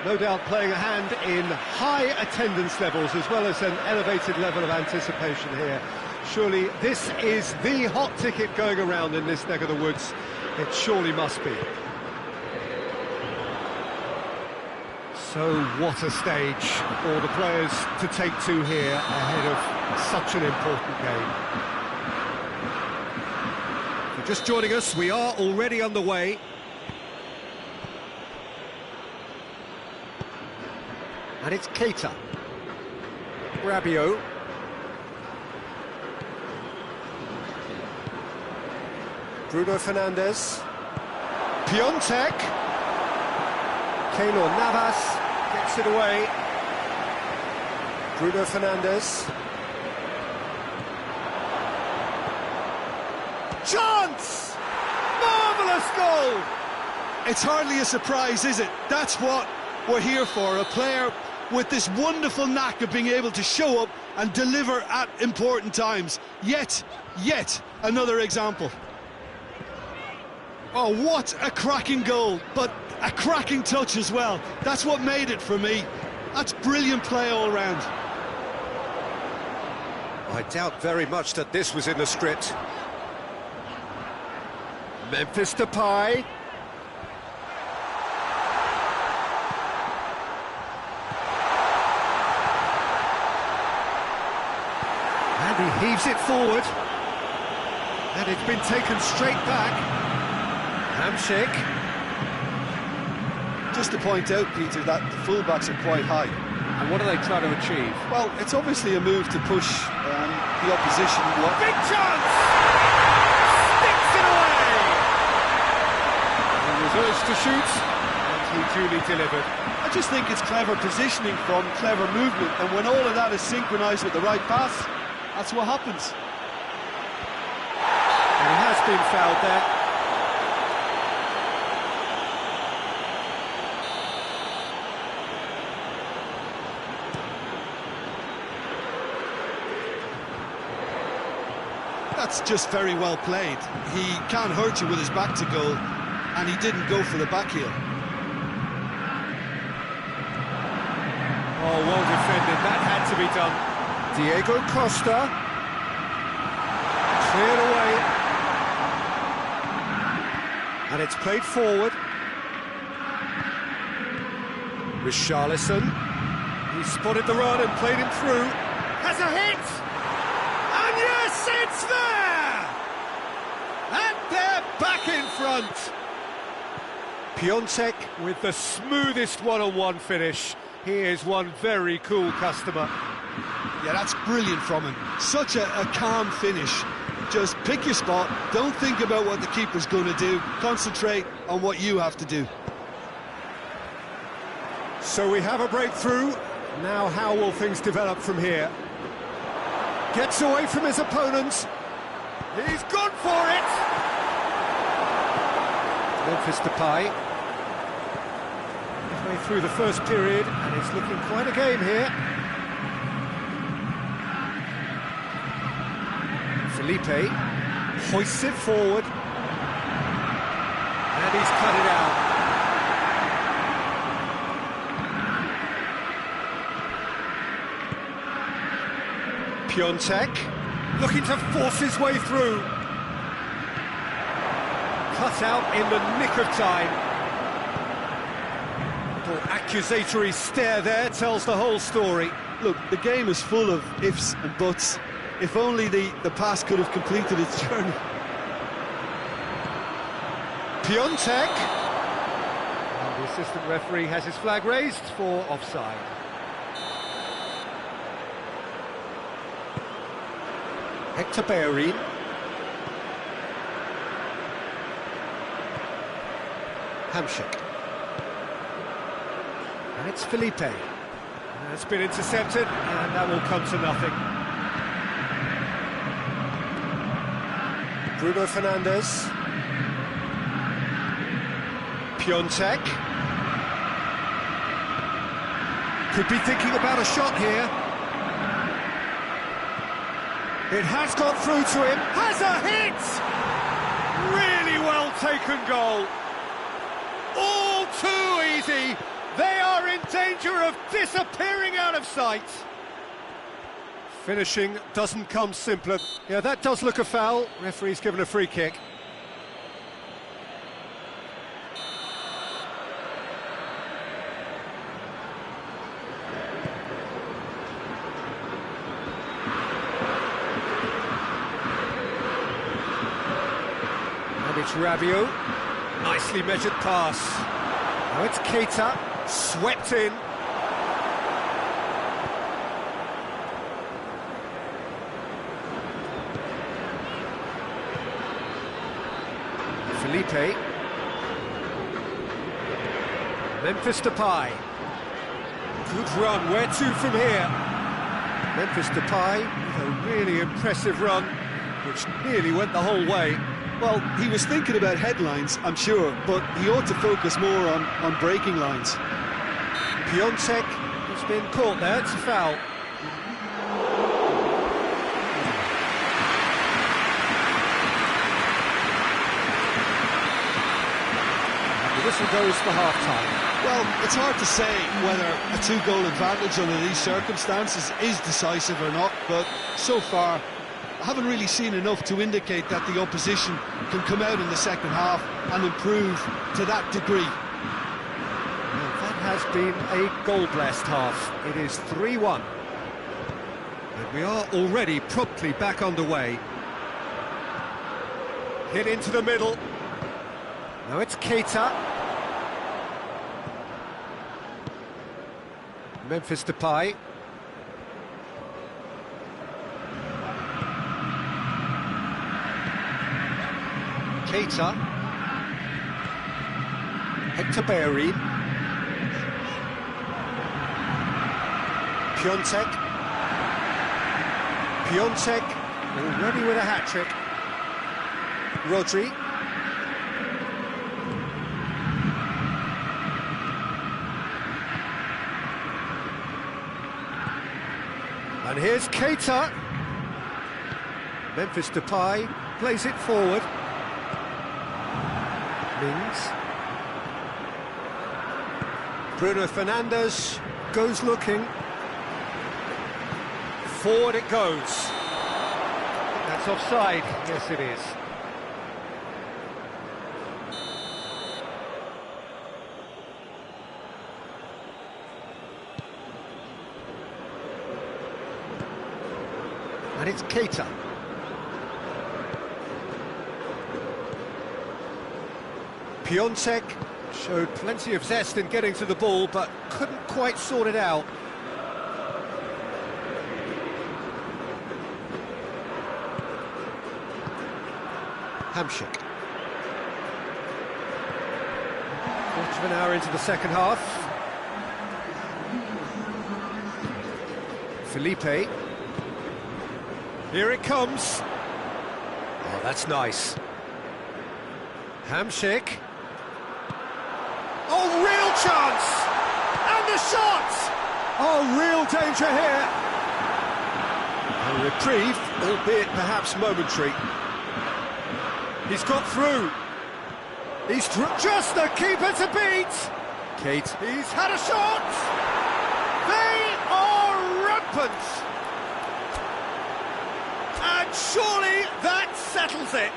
no doubt playing a hand in high attendance levels as well as an elevated level of anticipation here. Surely this is the hot ticket going around in this neck of the woods. It surely must be. So what a stage for the players to take to here ahead of such an important game. If you're just joining us, we are already underway. And it's Keita. Rabiot. Bruno Fernandes. Piontek. Keylor Navas gets it away. Bruno Fernandes. Chance! Marvellous goal! It's hardly a surprise, is it? That's what we're here for, a player with this wonderful knack of being able to show up and deliver at important times. Yet another example. Oh, what a cracking goal, but a cracking touch as well. That's what made it for me. That's brilliant play all round. I doubt very much that this was in the script. Memphis Depay. And he heaves it forward. And it's been taken straight back. Hamsik. Just to point out, Peter, that the fullbacks are quite high. And what are they trying to achieve? Well, it's obviously a move to push the opposition. Big chance! Sticks it away! He was urged to shoot, and he duly delivered. I just think it's clever positioning from clever movement, and when all of that is synchronised with the right pass, that's what happens. And he has been fouled there. That's just very well played. He can't hurt you with his back to goal, and he didn't go for the back heel. Oh, well defended, that had to be done. Diego Costa. Cleared away. And it's played forward. Richarlison. He spotted the run and played him through. Has a hit! And yes, it's there! And they're back in front. Piontek with the smoothest one-on-one finish. He is one very cool customer. Yeah, that's brilliant from him. Such a calm finish. Just pick your spot, don't think about what the keeper's going to do, concentrate on what you have to do. So we have a breakthrough. Now how will things develop from here? Gets away from his opponent. He's gone for it! Memphis Depay. Way through the first period, and it's looking quite a game here. Felipe hoists it forward, and he's cut it out. Piontek looking to force his way through. Cut out in the nick of time. Little accusatory stare there tells the whole story. Look, the game is full of ifs and buts. If only the pass could have completed its journey. Piontek. And the assistant referee has his flag raised for offside. Hector Bellerin. Hamsik. And it's Felipe. It's been intercepted, and that will come to nothing. Bruno Fernandes. Piontek. Could be thinking about a shot here. It has got through to him. Has a hit! Really well taken goal. All too easy. They are in in danger of disappearing out of sight. Finishing doesn't come simpler. Yeah, that does look a foul. Referee's given a free kick. And it's Rabiot. Nicely measured pass. Now it's Keita, swept in. Felipe. Memphis Depay. Good run, where to from here? Memphis Depay with a really impressive run, which nearly went the whole way. Well, he was thinking about headlines, I'm sure, but he ought to focus more on breaking lines. Piontek has been caught there, it's a foul. And the whistle goes for half-time. Well, it's hard to say whether a two-goal advantage under these circumstances is decisive or not, but so far I haven't really seen enough to indicate that the opposition can come out in the second half and improve to that degree. Well, that has been a goal-blessed half. It is 3-1. And we are already promptly back underway. Hit into the middle. Now it's Keita. Memphis Depay. Keita. Hector Bellerin. Piontek. Piontek already with a hat-trick. Rodri. And here's Keita. Memphis Depay plays it forward. Mings. Bruno Fernandes goes looking. Forward it goes. That's offside. Yes, it is. And it's Keita. Piontek showed plenty of zest in getting to the ball, but couldn't quite sort it out. Hamsik. Quarter of an hour into the second half. Felipe. Here it comes. Oh, that's nice. Hamsik. Oh, real chance! And the shot! Oh, real danger here. A reprieve, albeit perhaps momentary. He's got through. He's just the keeper to beat. Kate. He's had a shot. They are rampant. And surely that settles it.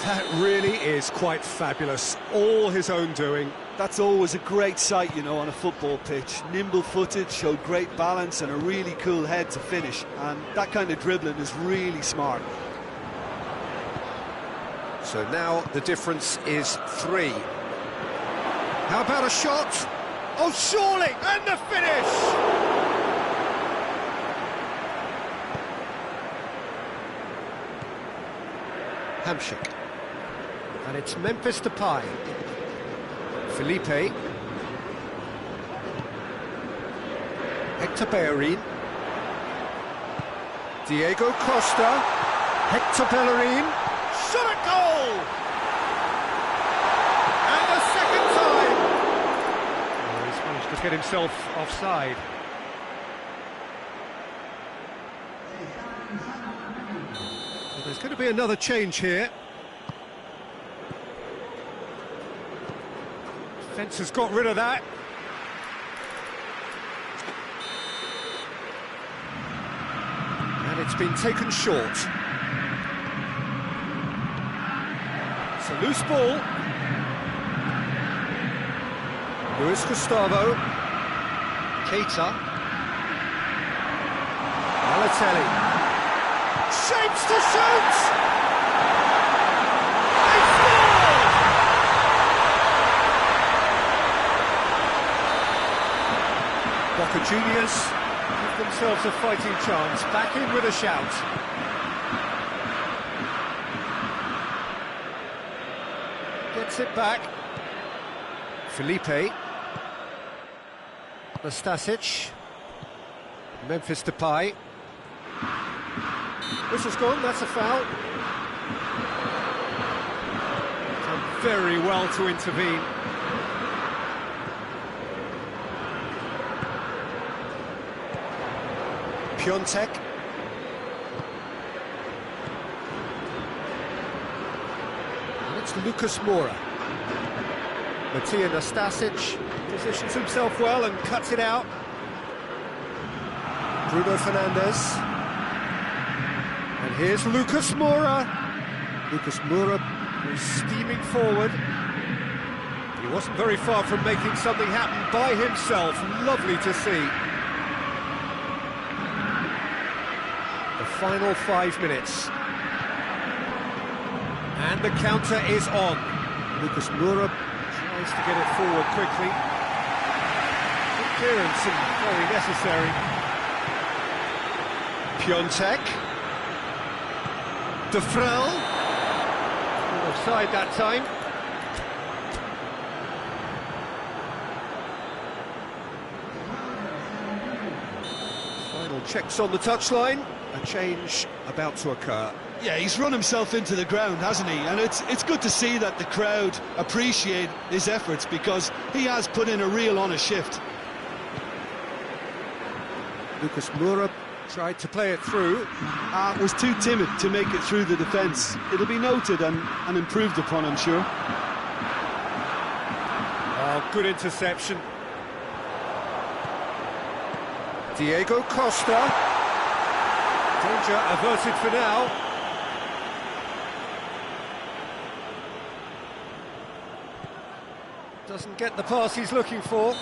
That really is quite fabulous. All his own doing. That's always a great sight, you know, on a football pitch. Nimble-footed, showed great balance and a really cool head to finish. And that kind of dribbling is really smart. So now the difference is 3. How about a shot? Oh, surely! And the finish! Hamsik. And it's Memphis Depay. Felipe. Hector Bellerin. Diego Costa. Hector Bellerin. Shot at goal! And a second time! Oh, he's managed to get himself offside. Well, there's going to be another change here. Defence has got rid of that. it's been taken short. It's a loose ball. Luis Gustavo. Keita. Balotelli. Shapes to shoot! They scored! Boca Juniors give themselves a fighting chance, back in with a shout. Gets it back. Felipe. Nastasic. Memphis Depay. Whistle's gone, that's a foul. Done very well to intervene. Piontek. And it's Lucas Moura. Matija Nastasic positions himself well and cuts it out. Bruno Fernandes. And here's Lucas Moura. Lucas Moura was steaming forward. He wasn't very far from making something happen by himself. Lovely to see. The final 5 minutes. And the counter is on. Lucas Moura tries to get it forward quickly. Good clearance and very necessary. Piontek. De Vrel. Offside that time. Final checks on the touchline. A change about to occur. Yeah, he's run himself into the ground, hasn't he? And it's good to see that the crowd appreciate his efforts, because he has put in a real honest shift. Lucas Moura tried to play it through. Was too timid to make it through the defence. It'll be noted and improved upon, I'm sure. Oh, good interception. Diego Costa. Danger averted for now. Doesn't get the pass he's looking for.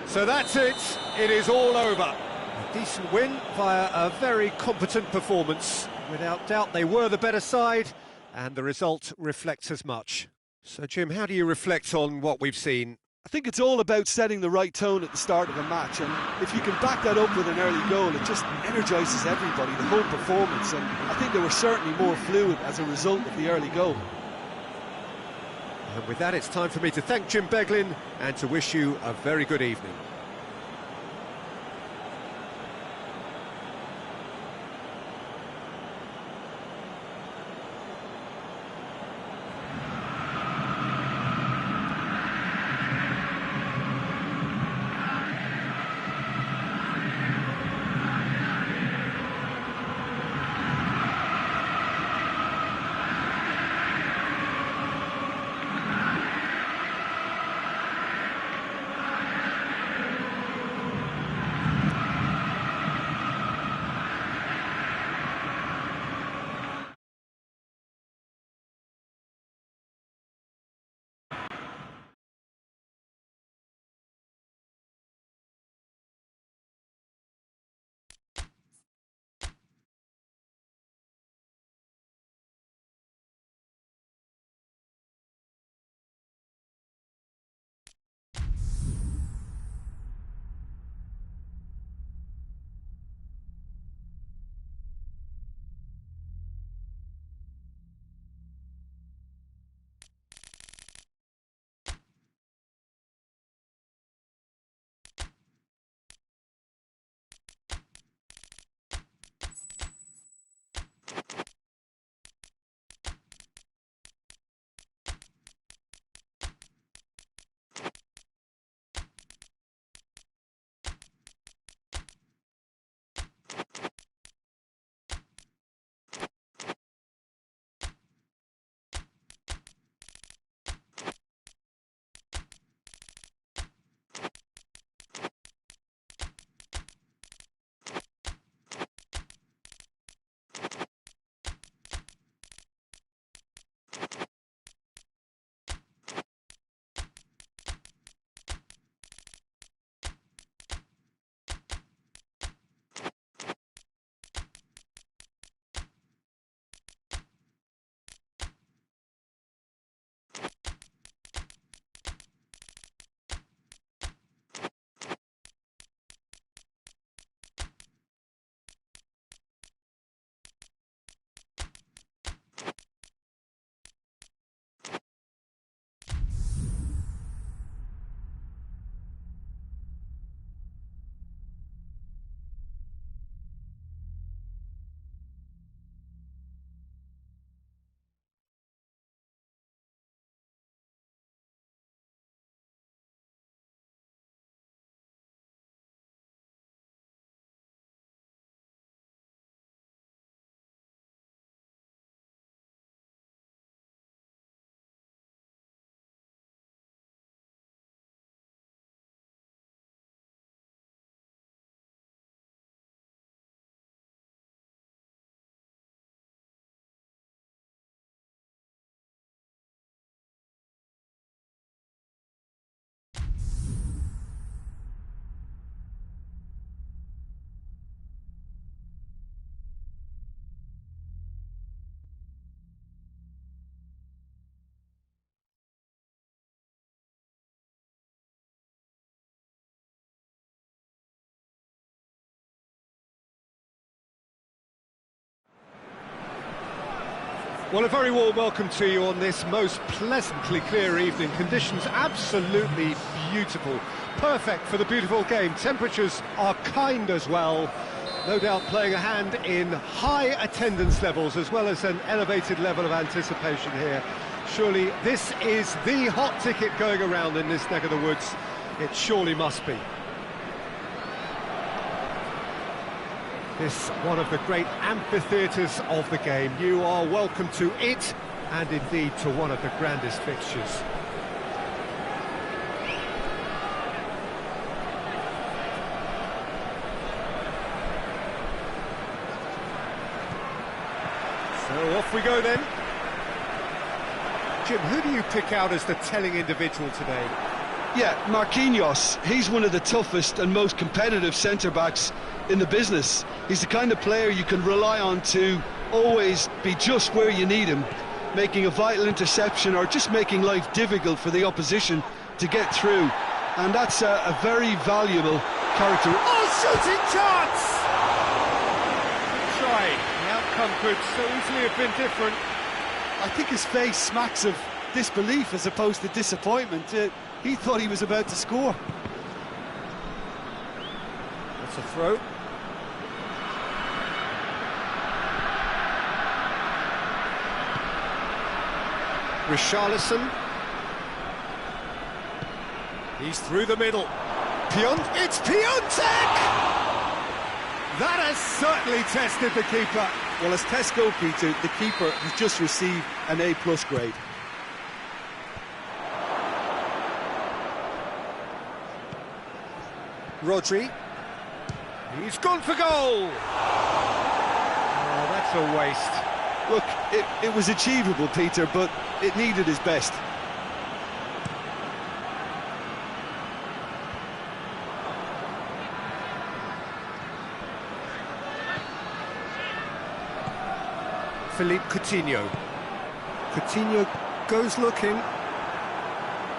So that's it. It is all over. A decent win via a very competent performance. Without doubt, they were the better side, and the result reflects as much. So, Jim, how do you reflect on what we've seen? I think it's all about setting the right tone at the start of a match, and if you can back that up with an early goal, it just energises everybody, the whole performance, and I think they were certainly more fluid as a result of the early goal. And with that, it's time for me to thank Jim Beglin and to wish you a very good evening. Well, a very warm welcome to you on this most pleasantly clear evening. Conditions absolutely beautiful. Perfect for the beautiful game. Temperatures are kind as well. No doubt playing a hand in high attendance levels as well as an elevated level of anticipation here. Surely this is the hot ticket going around in this neck of the woods. It surely must be. This one of the great amphitheatres of the game. You are welcome to it, and indeed to one of the grandest fixtures. So off we go then. Jim, who do you pick out as the telling individual today? Yeah, Marquinhos. He's one of the toughest and most competitive centre-backs in the business. He's the kind of player you can rely on to always be just where you need him, making a vital interception or just making life difficult for the opposition to get through. And that's a very valuable character. Oh, shooting chance! Try. The outcome could so easily have been different. I think his face smacks of disbelief as opposed to disappointment. He thought he was about to score. That's a throw. Richarlison. He's through the middle. It's Piontek! That has certainly tested the keeper. Well, as tests go, Peter, the keeper has just received an A+ grade. Rodri. He's gone for goal! Oh, that's a waste. Look, it was achievable, Peter, but it needed his best. Philippe Coutinho. Coutinho goes looking.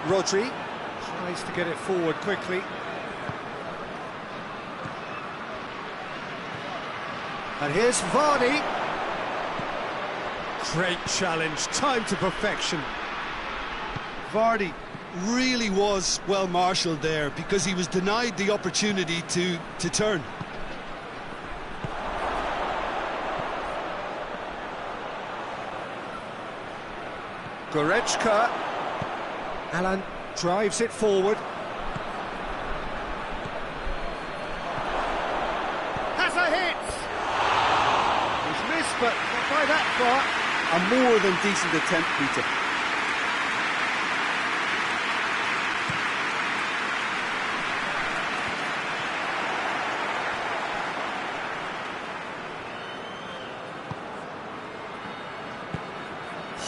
Rodri tries to get it forward quickly. And here's Vardy. Great challenge, time to perfection. Vardy really was well marshalled there because he was denied the opportunity to turn. Goretzka. Alan drives it forward. Has a hit! He's missed, but not by that far. A more than decent attempt, Peter.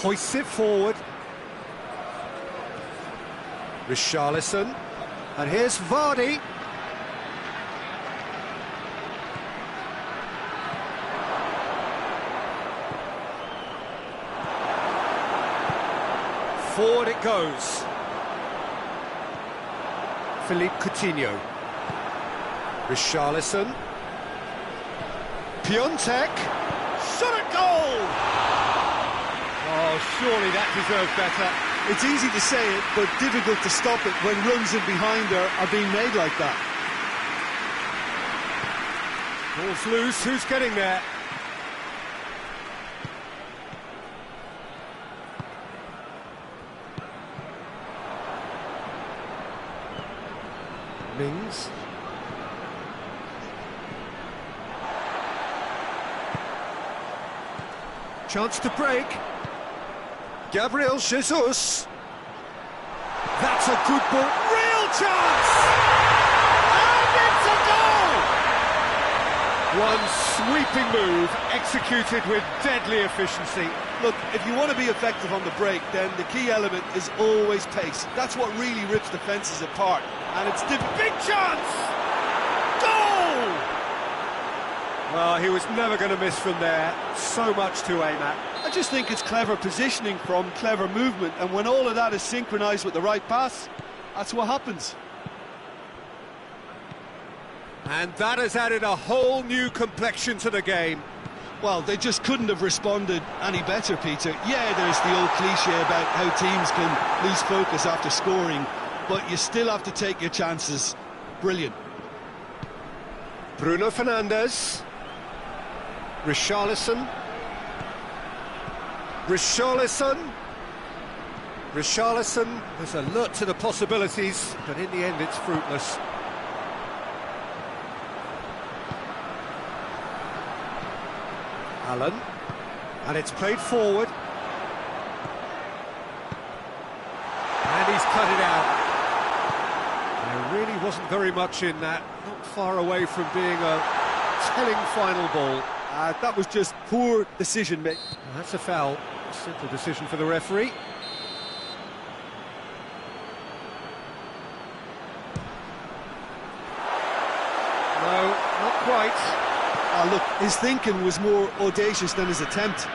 Hoists it forward. Richarlison. And here's Vardy. Forward it goes. Philippe Coutinho. Richarlison. Piontek. Shot at goal! Oh, surely that deserved better. It's easy to say it, but difficult to stop it when runs in behind are being made like that. Ball's loose, who's getting there? Mings. Chance to break. Gabriel Jesus. That's a good ball. Real chance! And it's a goal! One sweeping move, executed with deadly efficiency. Look, if you want to be effective on the break, then the key element is always pace. That's what really rips defences apart. And it's difficult. Big chance! Goal! Well, he was never going to miss from there. So much to aim at. I just think it's clever positioning from clever movement, and when all of that is synchronised with the right pass, that's what happens. And that has added a whole new complexion to the game. Well, they just couldn't have responded any better, Peter. Yeah, there's the old cliche about how teams can lose focus after scoring, but you still have to take your chances. Brilliant. Bruno Fernandes. Richarlison. Richarlison has alert to the possibilities, but in the end it's fruitless. Allen, and it's played forward. And he's cut it out. There really wasn't very much in that, not far away from being a telling final ball. That was just poor decision-making. That's a foul. Simple decision for the referee. No, not quite. Look, his thinking was more audacious than his attempt.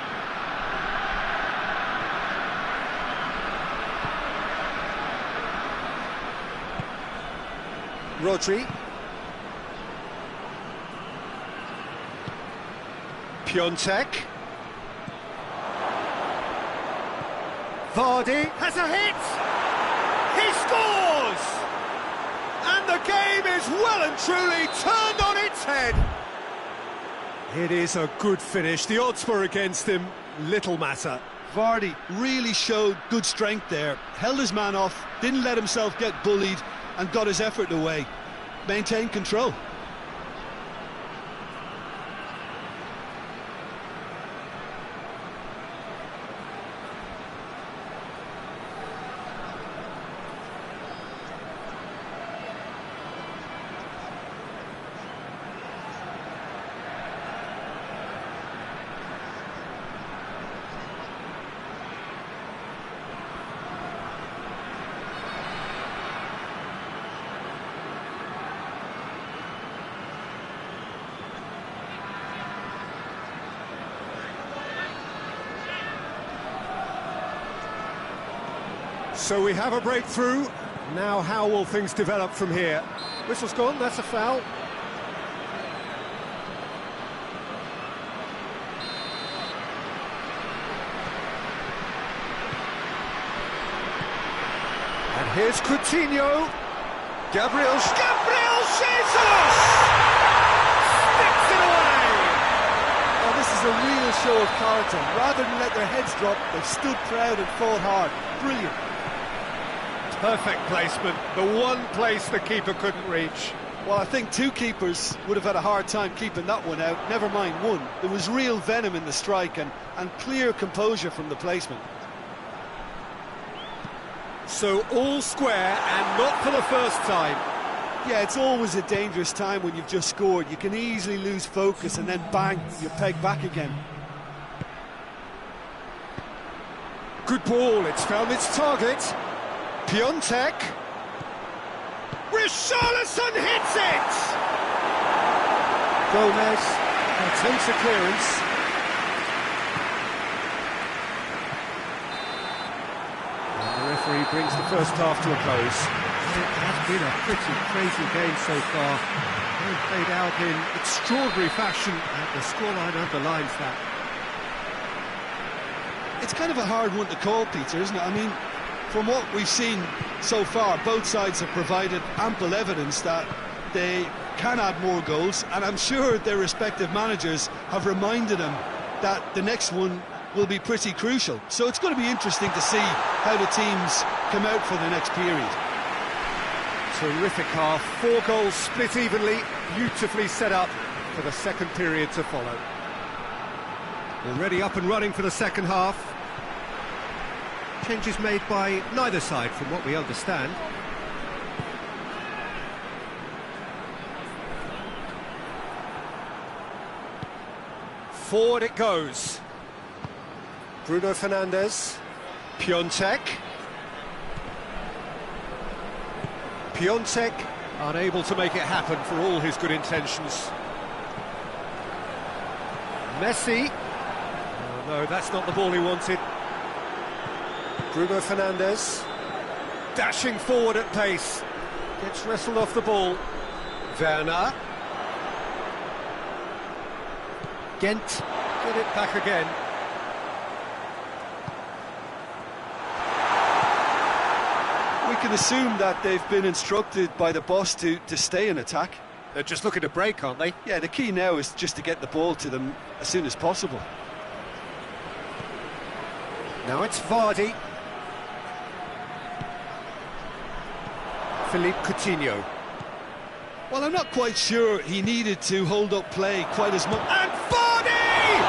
Rodri. Piontek. Vardy has a hit! He scores! And the game is well and truly turned on its head. It is a good finish. The odds were against him. Little matter. Vardy really showed good strength there. Held his man off, didn't let himself get bullied, and got his effort away. Maintained control. So we have a breakthrough. Now how will things develop from here? Whistle's gone, that's a foul. And here's Coutinho. Gabriel Jesus! Sticks it away! Oh, this is a real show of character. Rather than let their heads drop, they've stood proud and fought hard. Brilliant. Perfect placement, the one place the keeper couldn't reach. Well, I think two keepers would have had a hard time keeping that one out, never mind one. There was real venom in the strike and clear composure from the placement. So all square and not for the first time. Yeah, it's always a dangerous time when you've just scored. You can easily lose focus and then bang, you're pegged back again. Good ball, it's found its target. Piontek. Richarlison hits it! Gomez attempts a clearance. And the referee brings the first half to a close. It has been a pretty crazy game so far. They've played out in extraordinary fashion, and the scoreline underlines that. It's kind of a hard one to call, Peter, isn't it? I mean, from what we've seen so far, both sides have provided ample evidence that they can add more goals, and I'm sure their respective managers have reminded them that the next one will be pretty crucial. So it's going to be interesting to see how the teams come out for the next period. Terrific half, 4 goals split evenly, beautifully set up for the second period to follow. Already up and running for the second half. Changes made by neither side from what we understand. Forward it goes. Bruno Fernandes. Piontek. Piontek unable to make it happen for all his good intentions. Messi. Oh no, that's not the ball he wanted. Bruno Fernandes, dashing forward at pace, gets wrestled off the ball. Werner. Ghent Get it back again. We can assume that they've been instructed by the boss to stay in attack. They're just looking to break, aren't they? Yeah, the key now is just to get the ball to them as soon as possible. Now it's Vardy. Philippe Coutinho. Well, I'm not quite sure he needed to hold up play quite as much. And Vardy!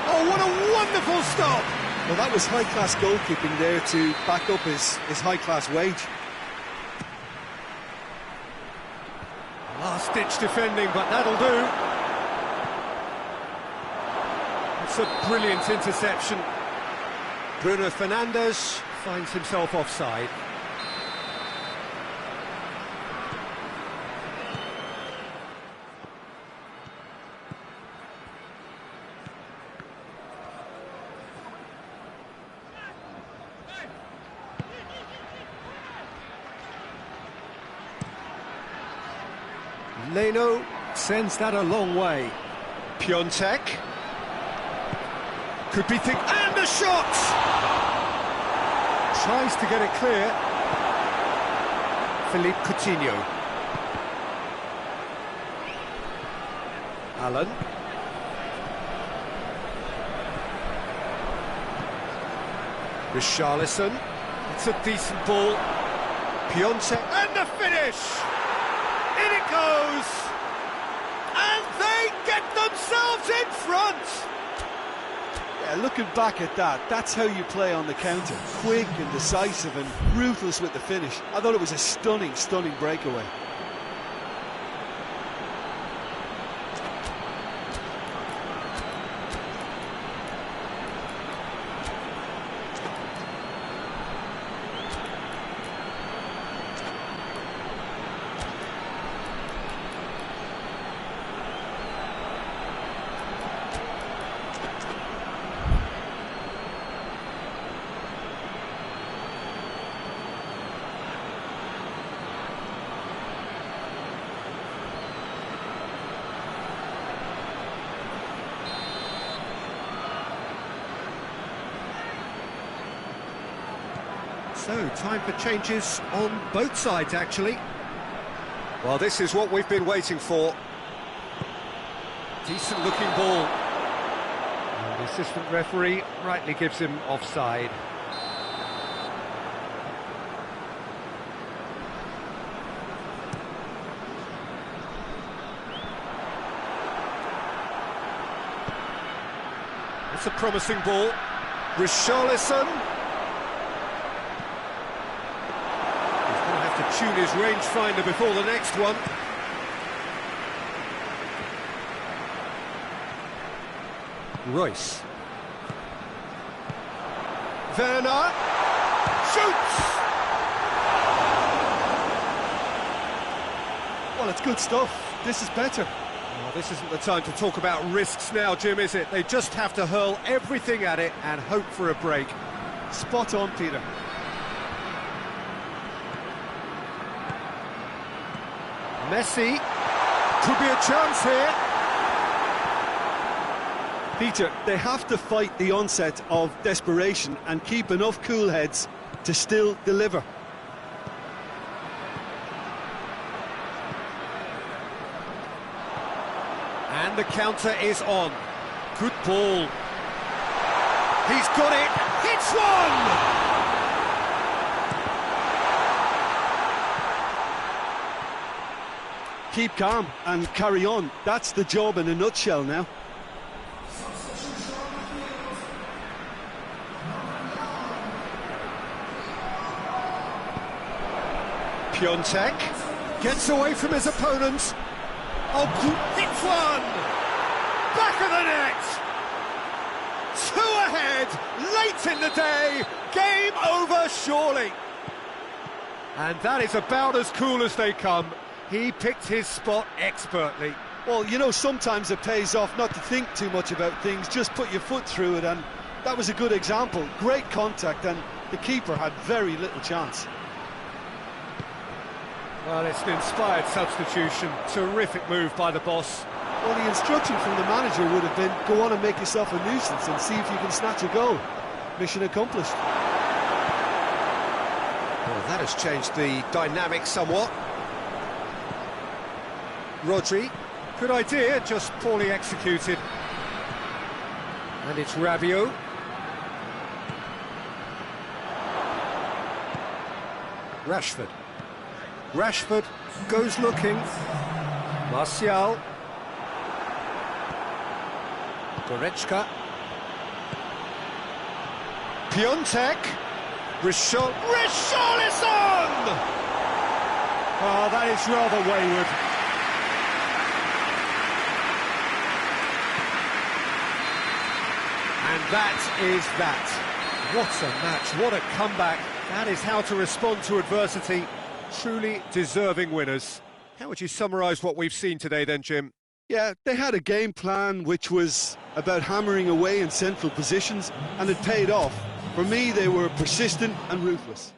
Oh, what a wonderful stop! Well, that was high-class goalkeeping there to back up his high-class wage. Last-ditch defending, but that'll do. It's a brilliant interception. Bruno Fernandes finds himself offside. Leno sends that a long way. Piontek. Could be and a shot! Tries to get it clear. Philippe Coutinho. Allen. Richarlison. It's a decent ball. Piontek. And the finish! In it goes! And they get themselves in front! Yeah, looking back at that, that's how you play on the counter. Quick and decisive and ruthless with the finish. I thought it was a stunning, stunning breakaway. So, time for changes on both sides, actually. Well, this is what we've been waiting for. Decent-looking ball. And the assistant referee rightly gives him offside. It's a promising ball. Richarlison. Tune his rangefinder before the next one. Royce. Werner shoots! Well, it's good stuff. This is better. Well, this isn't the time to talk about risks now, Jim, is it? They just have to hurl everything at it and hope for a break. Spot on, Peter. Messi, could be a chance here. Peter, they have to fight the onset of desperation and keep enough cool heads to still deliver. And the counter is on. Good ball. He's got it. Hits one! Keep calm and carry on. That's the job in a nutshell now. Piontek gets away from his opponent. Oh, hits one! Back of the net! 2 ahead, late in the day, game over surely. And that is about as cool as they come. He picked his spot expertly. Well, you know, sometimes it pays off not to think too much about things, just put your foot through it, and that was a good example. Great contact, and the keeper had very little chance. Well, it's an inspired substitution. Terrific move by the boss. Well, the instruction from the manager would have been, go on and make yourself a nuisance and see if you can snatch a goal. Mission accomplished. Well, that has changed the dynamic somewhat. Rodri, good idea, just poorly executed. And it's Rabiot. Rashford. Rashford goes looking. Martial. Goretzka. Piontek. Richarlison! Oh, that is rather wayward. And that is that. What a match, what a comeback. That is how to respond to adversity. Truly deserving winners. How would you summarise what we've seen today then, Jim? Yeah, they had a game plan which was about hammering away in central positions, and it paid off. For me, they were persistent and ruthless.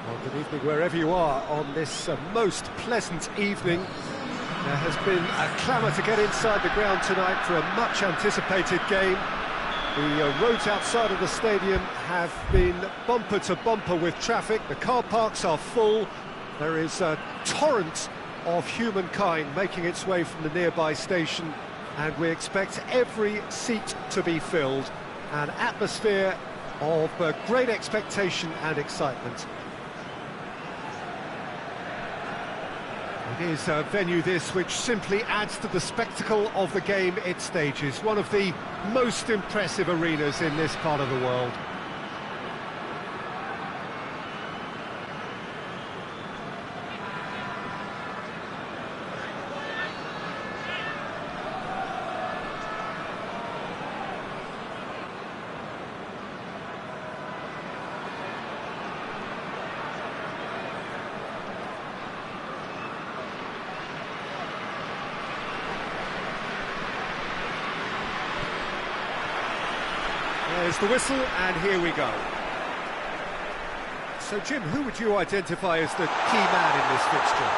Well, good evening wherever you are on this most pleasant evening. There has been a clamour to get inside the ground tonight for a much-anticipated game. The roads outside of the stadium have been bumper to bumper with traffic. The car parks are full. There is a torrent of humankind making its way from the nearby station, and we expect every seat to be filled. An atmosphere of great expectation and excitement. It is a venue this which simply adds to the spectacle of the game it stages. One of the most impressive arenas in this part of the world. There's the whistle, and here we go. So, Jim, who would you identify as the key man in this fixture?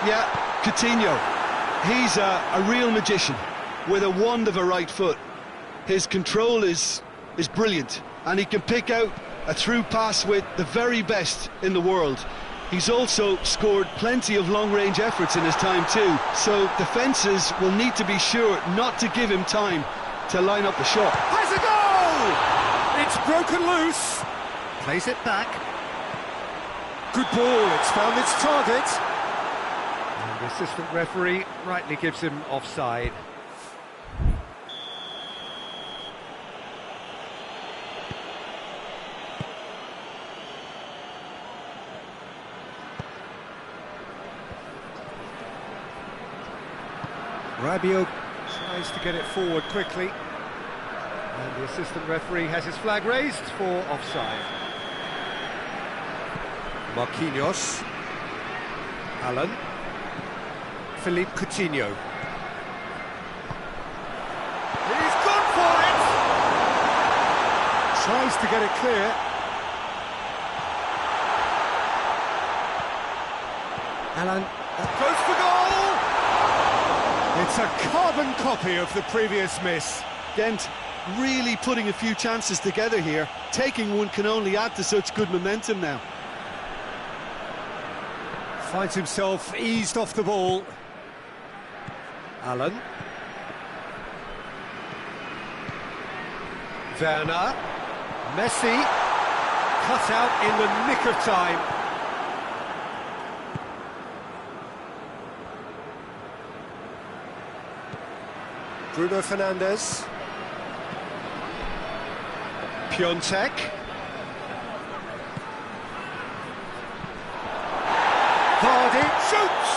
Yeah, Coutinho. He's a real magician with a wand of a right foot. His control is brilliant, and he can pick out a through pass with the very best in the world. He's also scored plenty of long-range efforts in his time too, so defences will need to be sure not to give him time to line up the shot. Has a goal! It's broken loose. Plays it back. Good ball, it's found its target. And the assistant referee rightly gives him offside. Rabiot tries to get it forward quickly. And the assistant referee has his flag raised for offside. Marquinhos. Alan. Philippe Coutinho. He's gone for it! Tries to get it clear. Alan goes for goal! It's a carbon copy of the previous miss. Ghent really putting a few chances together here. Taking one can only add to such good momentum now. Finds himself eased off the ball. Allen. Werner. Messi. Cut out in the nick of time. Bruno Fernandes. Piontek. Vardy shoots!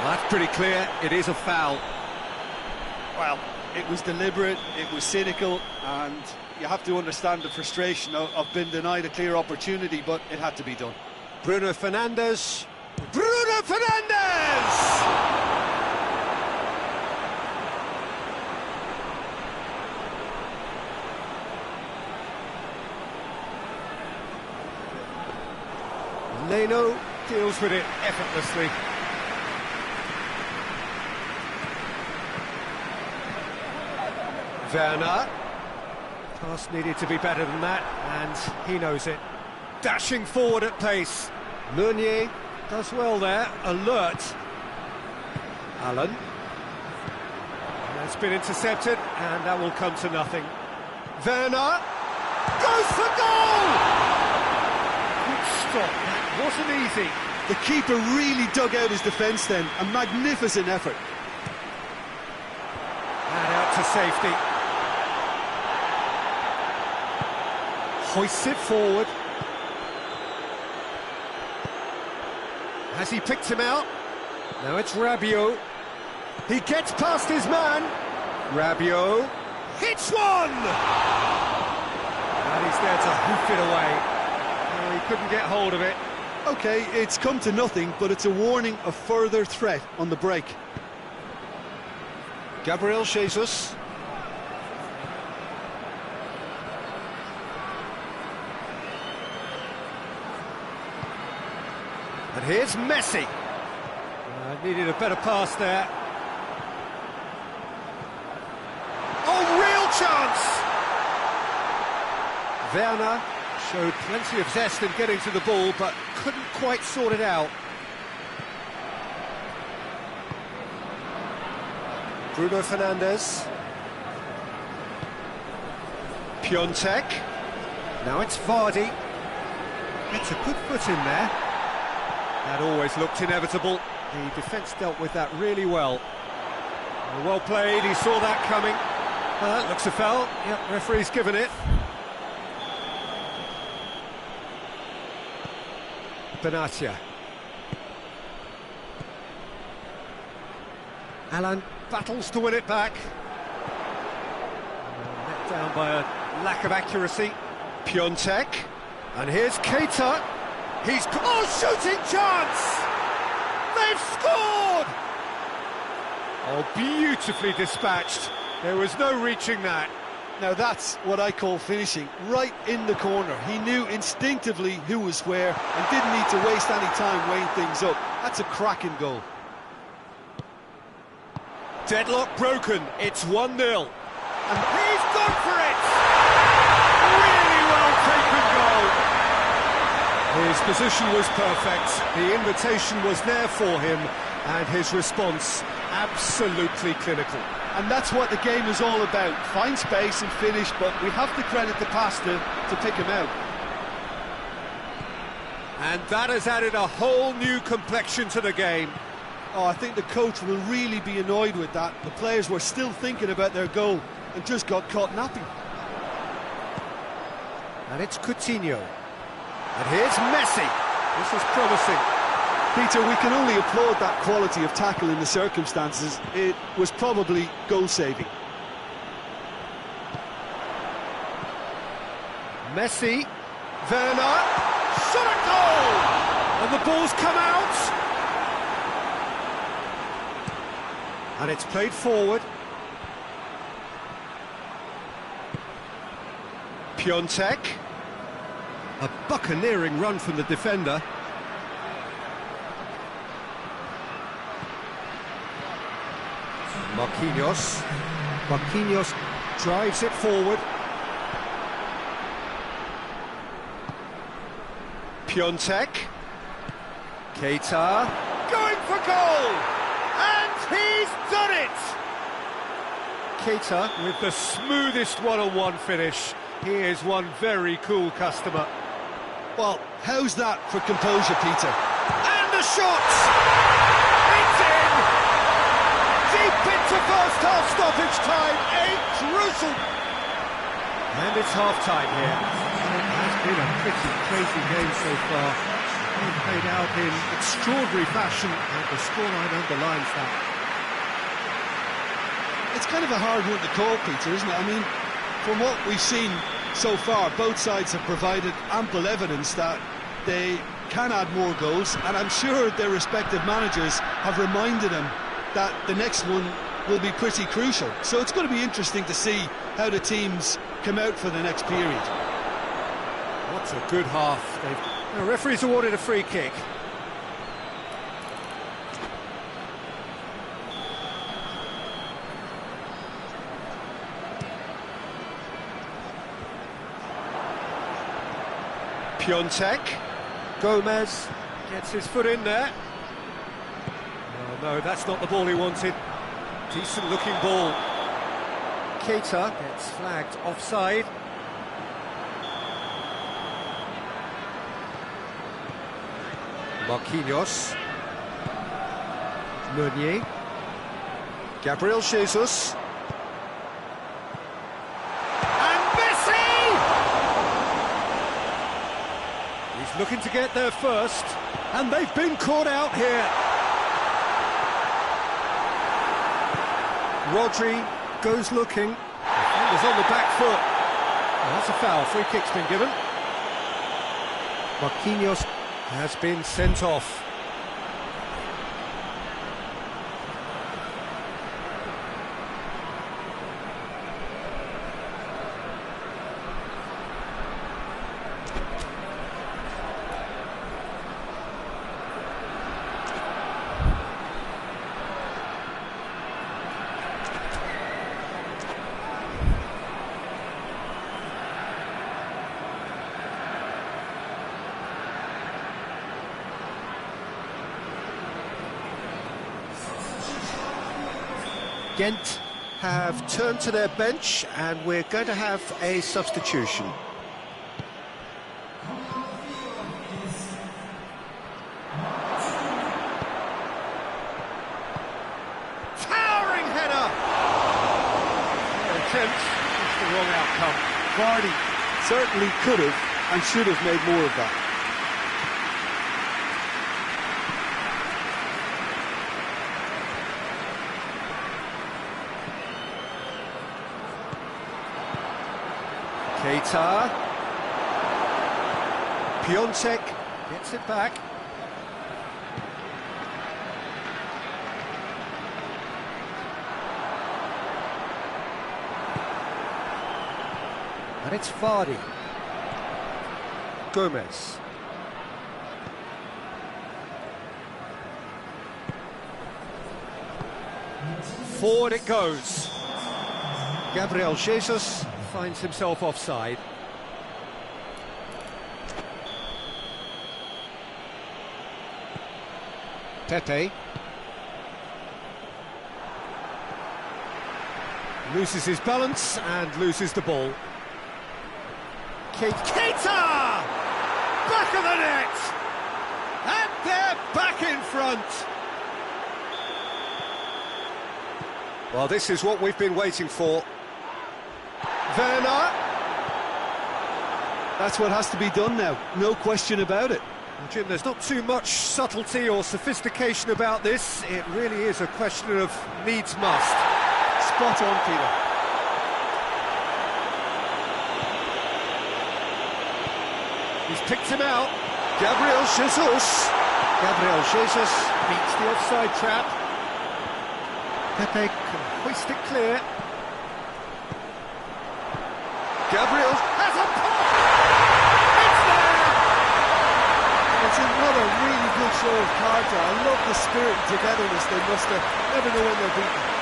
Well, that's pretty clear, it is a foul. Well, it was deliberate, it was cynical, and you have to understand the frustration of being denied a clear opportunity, but it had to be done. Bruno Fernandes. Bruno Fernandes! Leno deals with it effortlessly. Werner. Pass needed to be better than that, and he knows it. Dashing forward at pace. Meunier does well there, alert. Allen. That's been intercepted, and that will come to nothing. Werner goes for goal! Good stop, that wasn't easy. The keeper really dug out his defence then, a magnificent effort. And out to safety. Hoists it forward. Has he picked him out? Now it's Rabiot. He gets past his man. Rabiot hits one! And he's there to hoof it away. Oh, he couldn't get hold of it. OK, it's come to nothing, but it's a warning of further threat on the break. Gabriel Jesus. And here's Messi. Needed a better pass there. Oh, real chance! Werner showed plenty of zest in getting to the ball, but couldn't quite sort it out. Bruno Fernandes. Piontek. Now it's Vardy. Gets a good foot in there. That always looked inevitable. The defence dealt with that really well. Well played, he saw that coming. That looks a foul. Yep, referee's given it. Benatia. Alan battles to win it back. Let down by a lack of accuracy. Piontek. And here's Keita. He's... Oh, shooting chance! They've scored! Oh, beautifully dispatched. There was no reaching that. Now that's what I call finishing, right in the corner. He knew instinctively who was where and didn't need to waste any time weighing things up. That's a cracking goal. Deadlock broken, it's 1-0. And he's gone for it! Really well taken goal. His position was perfect, the invitation was there for him, and his response absolutely clinical. And that's what the game is all about. Find space and finish, but we have to credit the passer to pick him out. And that has added a whole new complexion to the game. Oh, I think the coach will really be annoyed with that. The players were still thinking about their goal and just got caught napping. And it's Coutinho. And here's Messi. This is promising. Peter, we can only applaud that quality of tackle in the circumstances. It was probably goal-saving. Messi, Werner, shot a goal! And the ball's come out! And it's played forward. Piontek. A buccaneering run from the defender. Marquinhos drives it forward. Piontek. Keita. Going for goal! And he's done it! Keita with the smoothest one-on-one finish. He is one very cool customer. Well, how's that for composure, Peter? And the shot! It's in! Deep into first half stoppage time, a crucial... And it's half-time here. It has been a pretty crazy game so far. It's played out in extraordinary fashion, and the scoreline underlines that. It's kind of a hard one to call, Peter, isn't it? I mean, from what we've seen so far, both sides have provided ample evidence that they can add more goals, and I'm sure their respective managers have reminded them that the next one will be pretty crucial. So it's going to be interesting to see how the teams come out for the next period. What a good half. The referee's awarded a free kick. Piontek. Gomez gets his foot in there. Oh, no, that's not the ball he wanted. Decent looking ball. Keita gets flagged offside. Marquinhos. Meunier. Gabriel Jesus. And Messi! He's looking to get there first, and they've been caught out here. Rodri goes looking. Defender's on the back foot. Oh, that's a foul. Free kick's been given. Marquinhos has been sent off. Ghent have turned to their bench, and we're going to have a substitution. outcome. Vardy certainly could have and should have made more of that. Keita. Piontek gets it back. And it's Vardy. Gomez. Forward it goes. Gabriel Jesus finds himself offside. Pepe. Loses his balance and loses the ball. Keita! Back of the net! And they're back in front! Well, this is what we've been waiting for. Werner. That's what has to be done now, no question about it. Well, Jim, there's not too much subtlety or sophistication about this. It really is a question of needs must. Spot on, Peter. He's picked him out. Gabriel Jesus. Gabriel Jesus beats the offside trap. Pepe can hoist it clear. Gabriel has a pop! It's there! It's another really good show of character. I love the spirit and togetherness they muster. Never know when they're beaten.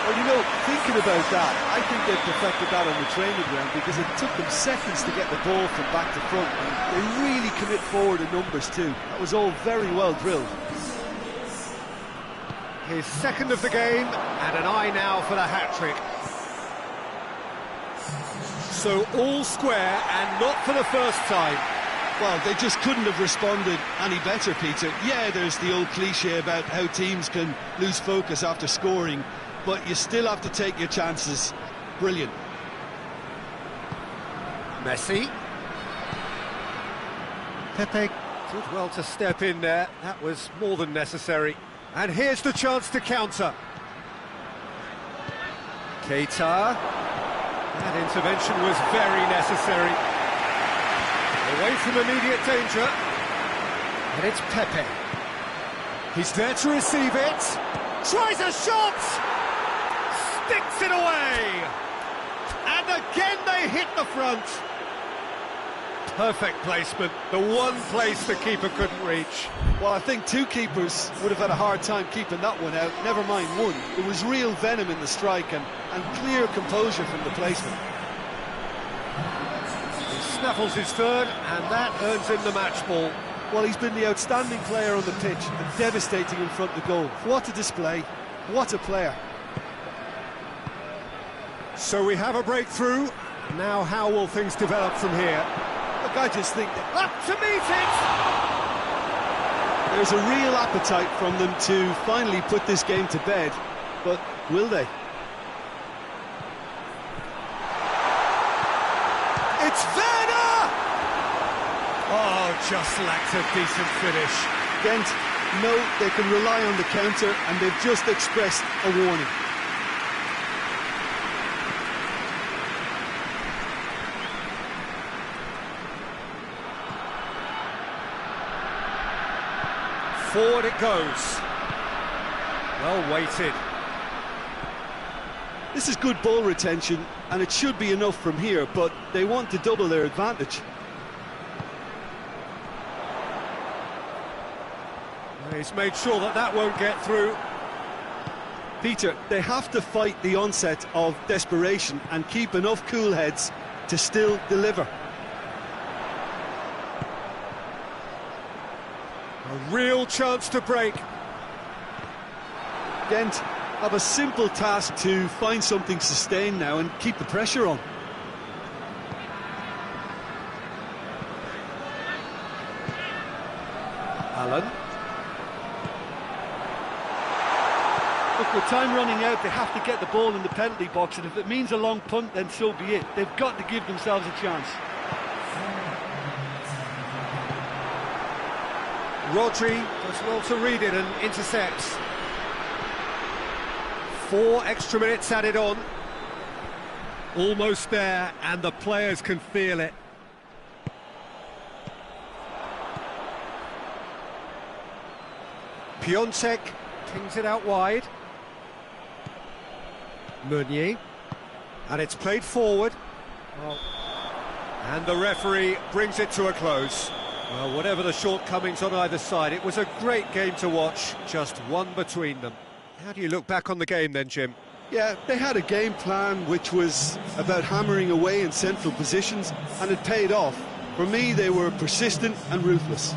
Well, you know, thinking about that, I think they perfected that on the training ground because it took them seconds to get the ball from back to front. And they really commit forward in numbers too. That was all very well drilled. His second of the game, and an eye now for the hat-trick. So all square, and not for the first time. Well, they just couldn't have responded any better, Peter. Yeah, there's the old cliche about how teams can lose focus after scoring, but you still have to take your chances. Brilliant. Messi. Pepe did well to step in there. That was more than necessary. And here's the chance to counter. Keita. That intervention was very necessary. Away from immediate danger. And it's Pepe. He's there to receive it. Tries a shot! Sticks it away! And again they hit the front. Perfect placement, the one place the keeper couldn't reach. Well, I think two keepers would have had a hard time keeping that one out, never mind one. There was real venom in the strike and clear composure from the placement. He snaffles his third, and that earns him the match ball. Well, he's been the outstanding player on the pitch and devastating in front of the goal. What a display, what a player. So we have a breakthrough. Now how will things develop from here? Look, I just think that Up to meet it! there's a real appetite from them to finally put this game to bed, but will they? It's Werner! Oh, just lacked a decent finish. Ghent know they can rely on the counter and they've just expressed a warning. Forward it goes. Well weighted. This is good ball retention and it should be enough from here, but they want to double their advantage. He's made sure that that won't get through. Peter, they have to fight the onset of desperation and keep enough cool heads to still deliver. A real chance to break. Ghent have a simple task to find something sustained now and keep the pressure on. Allen. Look, with time running out, they have to get the ball in the penalty box, and if it means a long punt, then so be it. They've got to give themselves a chance. Rodri does well to read it and intercepts. 4 extra minutes added on. Almost there, and the players can feel it. Piontek pings it out wide. Meunier. And it's played forward. Well, and the referee brings it to a close. Well, whatever the shortcomings on either side, it was a great game to watch, just one between them. How do you look back on the game then, Jim? Yeah, they had a game plan which was about hammering away in central positions, and it paid off. For me, they were persistent and ruthless.